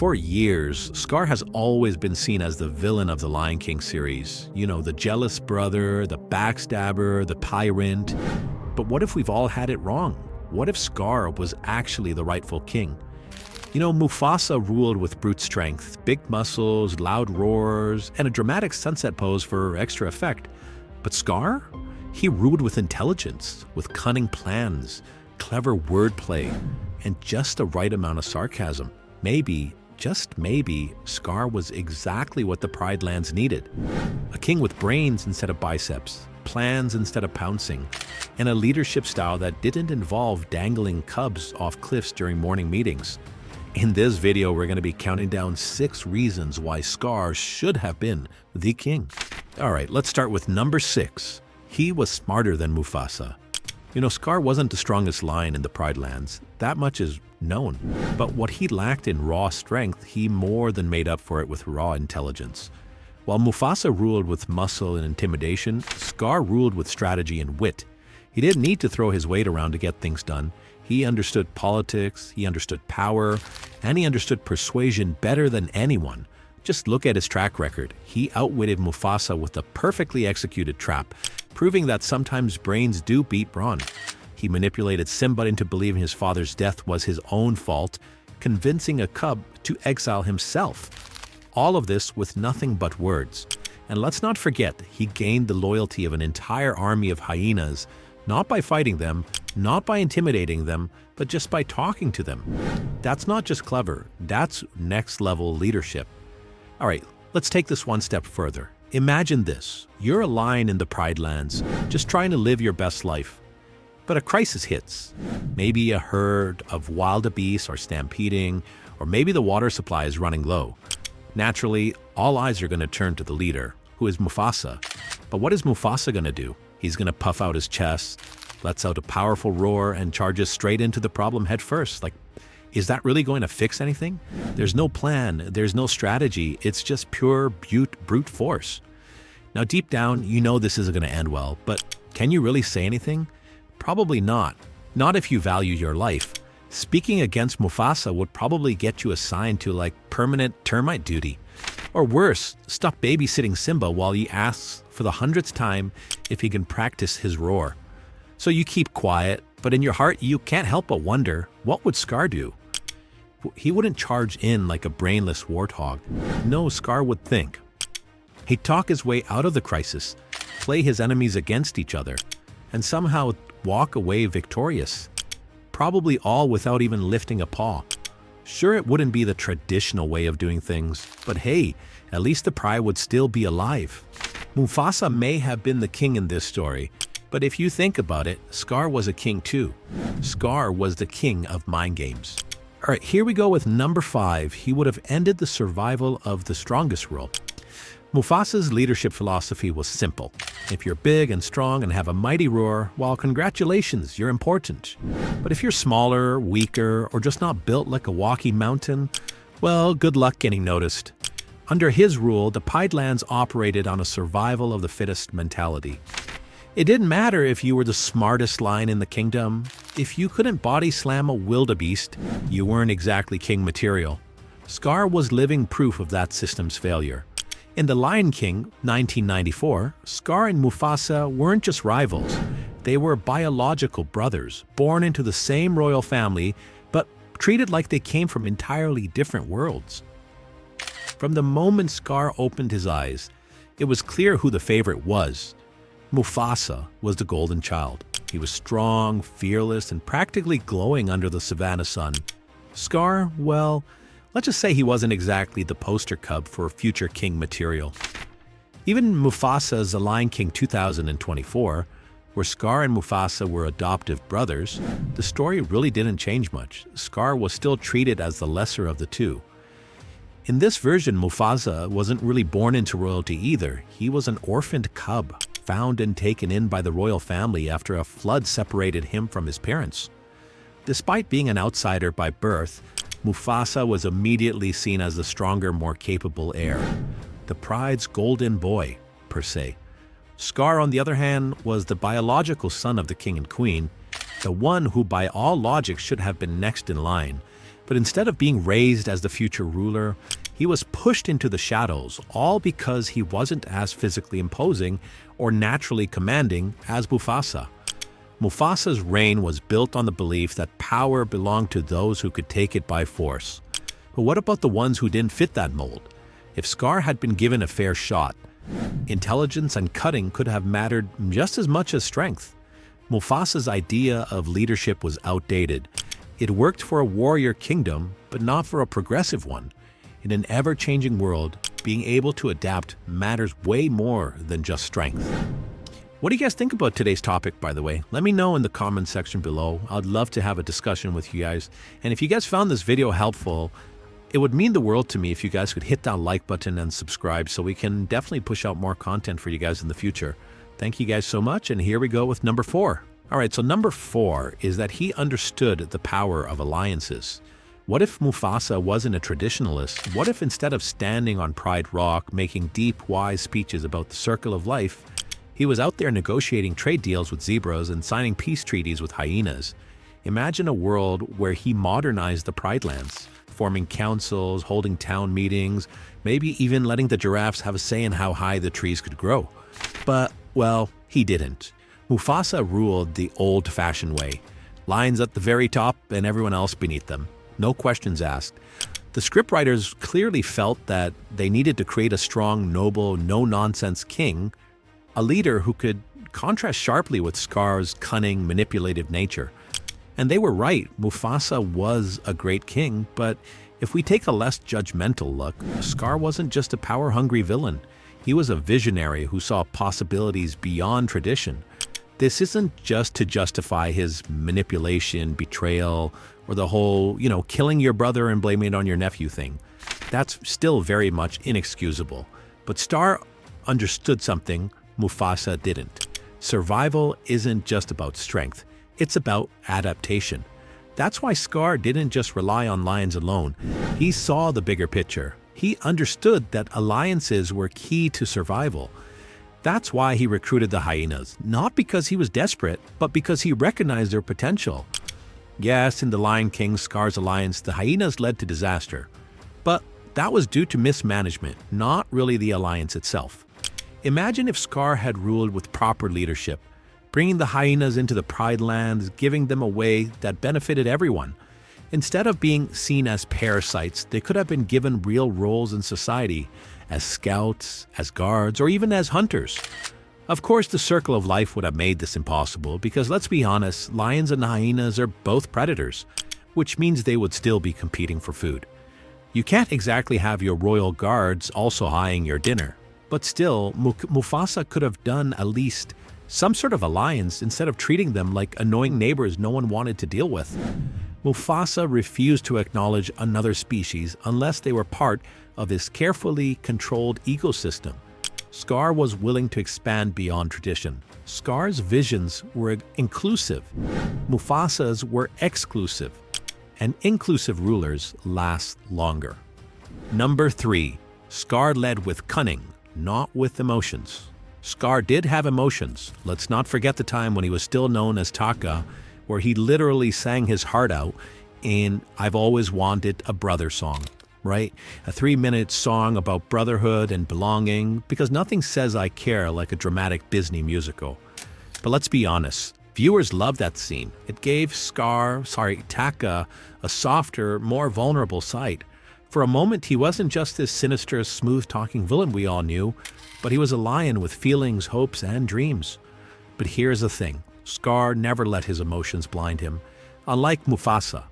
For years, Scar has always been seen as the villain of the Lion King series. You know, the jealous brother, the backstabber, the tyrant. But what if we've all had it wrong? What if Scar was actually the rightful king? You know, Mufasa ruled with brute strength, big muscles, loud roars, and a dramatic sunset pose for extra effect. But Scar? He ruled with intelligence, with cunning plans, clever wordplay, and just the right amount of sarcasm. Maybe, just maybe, Scar was exactly what the Pride Lands needed. A king with brains instead of biceps, plans instead of pouncing, and a leadership style that didn't involve dangling cubs off cliffs during morning meetings. In this video, we're going to be counting down 6 reasons why Scar should have been the king. All right, let's start with number 6. He was smarter than Mufasa. You know, Scar wasn't the strongest lion in the Pride Lands. That much is known. But what he lacked in raw strength, he more than made up for it with raw intelligence. While Mufasa ruled with muscle and intimidation, Scar ruled with strategy and wit. He didn't need to throw his weight around to get things done. He understood politics, he understood power, and he understood persuasion better than anyone. Just look at his track record. He outwitted Mufasa with a perfectly executed trap, proving that sometimes brains do beat brawn. He manipulated Simba into believing his father's death was his own fault, convincing a cub to exile himself. All of this with nothing but words. And let's not forget, he gained the loyalty of an entire army of hyenas, not by fighting them, not by intimidating them, but just by talking to them. That's not just clever, that's next-level leadership. All right, let's take this one step further. Imagine this. You're a lion in the Pride Lands, just trying to live your best life. But a crisis hits. Maybe a herd of wildebeest are stampeding, or maybe the water supply is running low. Naturally, all eyes are going to turn to the leader, who is Mufasa. But what is Mufasa going to do? He's going to puff out his chest, lets out a powerful roar, and charges straight into the problem head first. Like, is that really going to fix anything? There's no plan, there's no strategy, it's just pure brute force. Now deep down, you know this isn't going to end well, but can you really say anything? Probably not. Not if you value your life. Speaking against Mufasa would probably get you assigned to like permanent termite duty. Or worse, stop babysitting Simba while he asks for the 100th time if he can practice his roar. So you keep quiet, but in your heart you can't help but wonder, what would Scar do? He wouldn't charge in like a brainless warthog. No, Scar would think. He'd talk his way out of the crisis, play his enemies against each other, and somehow walk away victorious. Probably all without even lifting a paw. Sure, it wouldn't be the traditional way of doing things, but hey, at least the pride would still be alive. Mufasa may have been the king in this story, but if you think about it, Scar was a king too. Scar was the king of mind games. All right, here we go with number 5. He would have ended the survival of the strongest rule. Mufasa's leadership philosophy was simple. If you're big and strong and have a mighty roar, well, congratulations, you're important. But if you're smaller, weaker, or just not built like a walking mountain, well, good luck getting noticed. Under his rule, the Pride Lands operated on a survival of the fittest mentality. It didn't matter if you were the smartest lion in the kingdom. If you couldn't body slam a wildebeest, you weren't exactly king material. Scar was living proof of that system's failure. In The Lion King, 1994, Scar and Mufasa weren't just rivals. They were biological brothers, born into the same royal family, but treated like they came from entirely different worlds. From the moment Scar opened his eyes, it was clear who the favorite was. Mufasa was the golden child. He was strong, fearless, and practically glowing under the savannah sun. Scar, well, let's just say he wasn't exactly the poster cub for future king material. Even Mufasa's The Lion King 2024, where Scar and Mufasa were adoptive brothers, the story really didn't change much. Scar was still treated as the lesser of the two. In this version, Mufasa wasn't really born into royalty either. He was an orphaned cub, found and taken in by the royal family after a flood separated him from his parents. Despite being an outsider by birth, Mufasa was immediately seen as the stronger, more capable heir, the pride's golden boy, per se. Scar, on the other hand, was the biological son of the king and queen, the one who by all logic should have been next in line, But instead of being raised as the future ruler, he was pushed into the shadows, all because he wasn't as physically imposing or naturally commanding as Mufasa. Mufasa's reign was built on the belief that power belonged to those who could take it by force. But what about the ones who didn't fit that mold? If Scar had been given a fair shot, intelligence and cunning could have mattered just as much as strength. Mufasa's idea of leadership was outdated. It worked for a warrior kingdom, but not for a progressive one. In an ever-changing world, being able to adapt matters way more than just strength. What do you guys think about today's topic, by the way? Let me know in the comment section below. I'd love to have a discussion with you guys. And if you guys found this video helpful, it would mean the world to me if you guys could hit that like button and subscribe so we can definitely push out more content for you guys in the future. Thank you guys so much, and here we go with number 4. All right, so number 4 is that he understood the power of alliances. What if Mufasa wasn't a traditionalist? What if instead of standing on Pride Rock, making deep, wise speeches about the circle of life, he was out there negotiating trade deals with zebras and signing peace treaties with hyenas? Imagine a world where he modernized the Pride Lands, forming councils, holding town meetings, maybe even letting the giraffes have a say in how high the trees could grow. But, well, he didn't. Mufasa ruled the old-fashioned way. Lions at the very top and everyone else beneath them. No questions asked. The scriptwriters clearly felt that they needed to create a strong, noble, no-nonsense king, a leader who could contrast sharply with Scar's cunning, manipulative nature. And they were right. Mufasa was a great king, but if we take a less judgmental look, Scar wasn't just a power-hungry villain. He was a visionary who saw possibilities beyond tradition. This isn't just to justify his manipulation, betrayal, or the whole, killing your brother and blaming it on your nephew thing. That's still very much inexcusable. But Scar understood something Mufasa didn't. Survival isn't just about strength. It's about adaptation. That's why Scar didn't just rely on lions alone. He saw the bigger picture. He understood that alliances were key to survival. That's why he recruited the hyenas, not because he was desperate, but because he recognized their potential. Yes, in The Lion King, Scar's alliance, the hyenas led to disaster. But that was due to mismanagement, not really the alliance itself. Imagine if Scar had ruled with proper leadership, bringing the hyenas into the Pride Lands, giving them a way that benefited everyone. Instead of being seen as parasites, they could have been given real roles in society, as scouts, as guards, or even as hunters. Of course, the circle of life would have made this impossible because, let's be honest, lions and hyenas are both predators, which means they would still be competing for food. You can't exactly have your royal guards also eyeing your dinner, but still, Mufasa could have done at least some sort of alliance instead of treating them like annoying neighbors no one wanted to deal with. Mufasa refused to acknowledge another species unless they were part of his carefully controlled ecosystem. Scar was willing to expand beyond tradition. Scar's visions were inclusive. Mufasa's were exclusive. And inclusive rulers last longer. Number 3. Scar led with cunning, not with emotions. Scar did have emotions. Let's not forget the time when he was still known as Taka, where he literally sang his heart out in I've Always Wanted a Brother song, right? A 3-minute song about brotherhood and belonging, because nothing says I care like a dramatic Disney musical. But let's be honest, viewers loved that scene. It gave Taka a softer, more vulnerable side. For a moment, he wasn't just this sinister, smooth-talking villain we all knew, but he was a lion with feelings, hopes, and dreams. But here's the thing. Scar never let his emotions blind him, unlike Mufasa.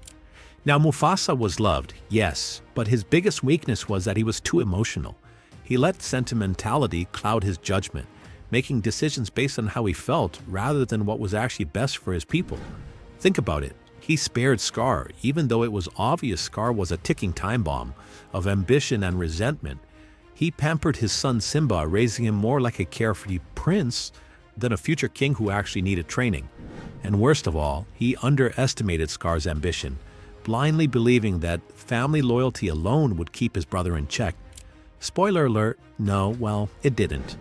Now, Mufasa was loved, yes, but his biggest weakness was that he was too emotional. He let sentimentality cloud his judgment, making decisions based on how he felt rather than what was actually best for his people. Think about it. He spared Scar, even though it was obvious Scar was a ticking time bomb of ambition and resentment. He pampered his son Simba, raising him more like a carefree prince than a future king who actually needed training. And worst of all, he underestimated Scar's ambition, blindly believing that family loyalty alone would keep his brother in check. Spoiler alert, no, well, it didn't.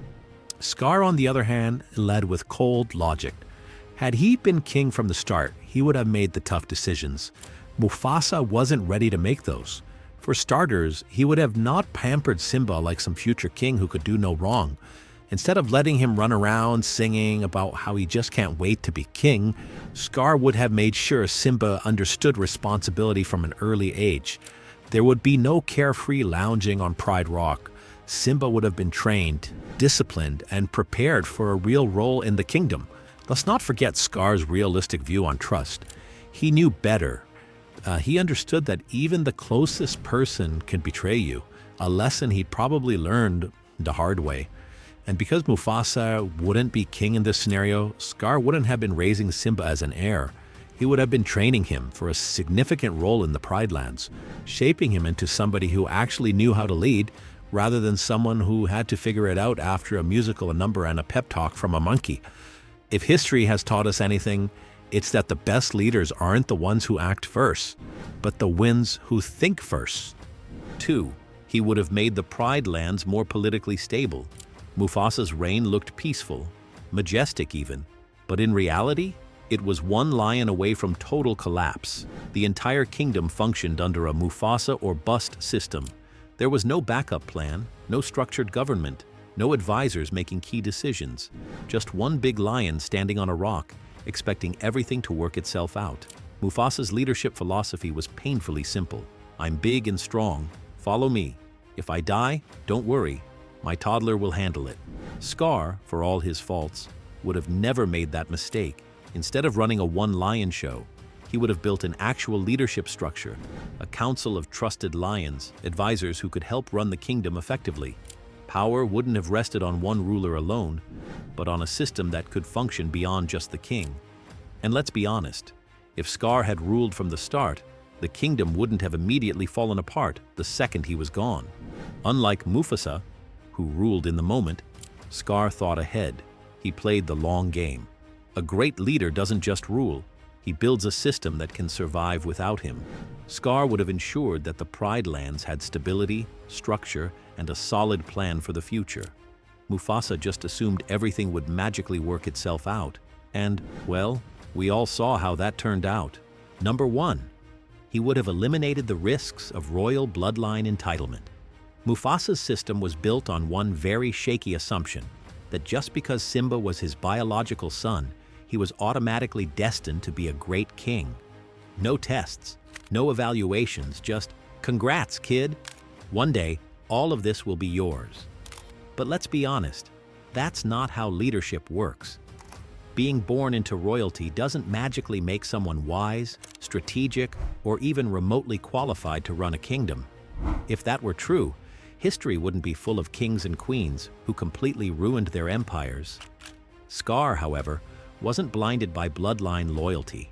Scar, on the other hand, led with cold logic. Had he been king from the start, he would have made the tough decisions. Mufasa wasn't ready to make those. For starters, he would have not pampered Simba like some future king who could do no wrong. Instead of letting him run around singing about how he just can't wait to be king, Scar would have made sure Simba understood responsibility from an early age. There would be no carefree lounging on Pride Rock. Simba would have been trained, disciplined, and prepared for a real role in the kingdom. Let's not forget Scar's realistic view on trust. He knew better. He understood that even the closest person can betray you, a lesson he'd probably learned the hard way. And because Mufasa wouldn't be king in this scenario, Scar wouldn't have been raising Simba as an heir. He would have been training him for a significant role in the Pride Lands, shaping him into somebody who actually knew how to lead, rather than someone who had to figure it out after a musical number and a pep talk from a monkey. If history has taught us anything, it's that the best leaders aren't the ones who act first, but the ones who think first. 2. He would have made the Pride Lands more politically stable. Mufasa's reign looked peaceful, majestic even, but in reality, it was one lion away from total collapse. The entire kingdom functioned under a Mufasa or bust system. There was no backup plan, no structured government, no advisors making key decisions, just one big lion standing on a rock, expecting everything to work itself out. Mufasa's leadership philosophy was painfully simple. I'm big and strong. Follow me. If I die, don't worry. My toddler will handle it. Scar, for all his faults, would have never made that mistake. Instead of running a one-lion show, he would have built an actual leadership structure, a council of trusted lions, advisors who could help run the kingdom effectively. Power wouldn't have rested on one ruler alone, but on a system that could function beyond just the king. And let's be honest, if Scar had ruled from the start, the kingdom wouldn't have immediately fallen apart the second he was gone. Unlike Mufasa, who ruled in the moment, Scar thought ahead. He played the long game. A great leader doesn't just rule, he builds a system that can survive without him. Scar would have ensured that the Pride Lands had stability, structure, and a solid plan for the future. Mufasa just assumed everything would magically work itself out. And, well, we all saw how that turned out. Number 1. He would have eliminated the risks of royal bloodline entitlement. Mufasa's system was built on one very shaky assumption, that just because Simba was his biological son, he was automatically destined to be a great king. No tests, no evaluations, just, congrats, kid. One day, all of this will be yours. But let's be honest, that's not how leadership works. Being born into royalty doesn't magically make someone wise, strategic, or even remotely qualified to run a kingdom. If that were true, history wouldn't be full of kings and queens who completely ruined their empires. Scar, however, wasn't blinded by bloodline loyalty.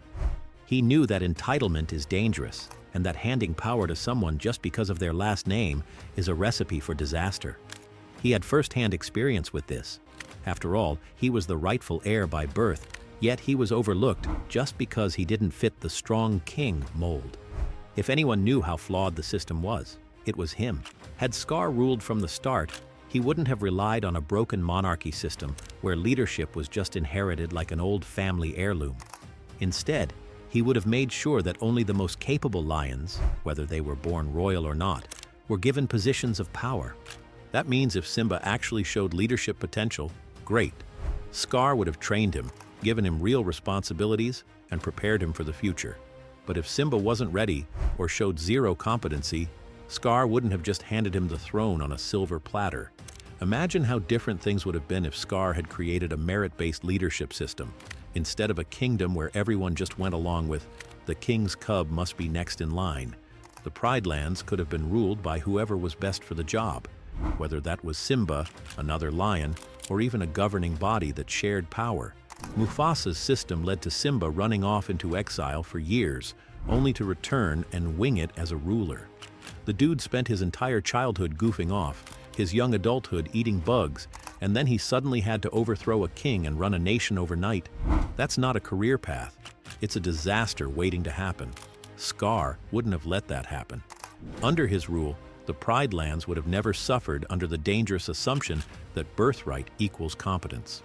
He knew that entitlement is dangerous and that handing power to someone just because of their last name is a recipe for disaster. He had first-hand experience with this. After all, he was the rightful heir by birth, yet he was overlooked just because he didn't fit the strong king mold. If anyone knew how flawed the system was, it was him. Had Scar ruled from the start, he wouldn't have relied on a broken monarchy system where leadership was just inherited like an old family heirloom. Instead, he would have made sure that only the most capable lions, whether they were born royal or not, were given positions of power. That means if Simba actually showed leadership potential, great. Scar would have trained him, given him real responsibilities, and prepared him for the future. But if Simba wasn't ready or showed zero competency, Scar wouldn't have just handed him the throne on a silver platter. Imagine how different things would have been if Scar had created a merit-based leadership system, instead of a kingdom where everyone just went along with, the king's cub must be next in line. The Pride Lands could have been ruled by whoever was best for the job, whether that was Simba, another lion, or even a governing body that shared power. Mufasa's system led to Simba running off into exile for years, only to return and wing it as a ruler. The dude spent his entire childhood goofing off, his young adulthood eating bugs, and then he suddenly had to overthrow a king and run a nation overnight. That's not a career path. It's a disaster waiting to happen. Scar wouldn't have let that happen. Under his rule, the Pride Lands would have never suffered under the dangerous assumption that birthright equals competence.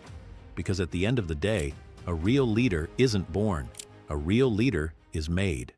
Because at the end of the day, a real leader isn't born. A real leader is made.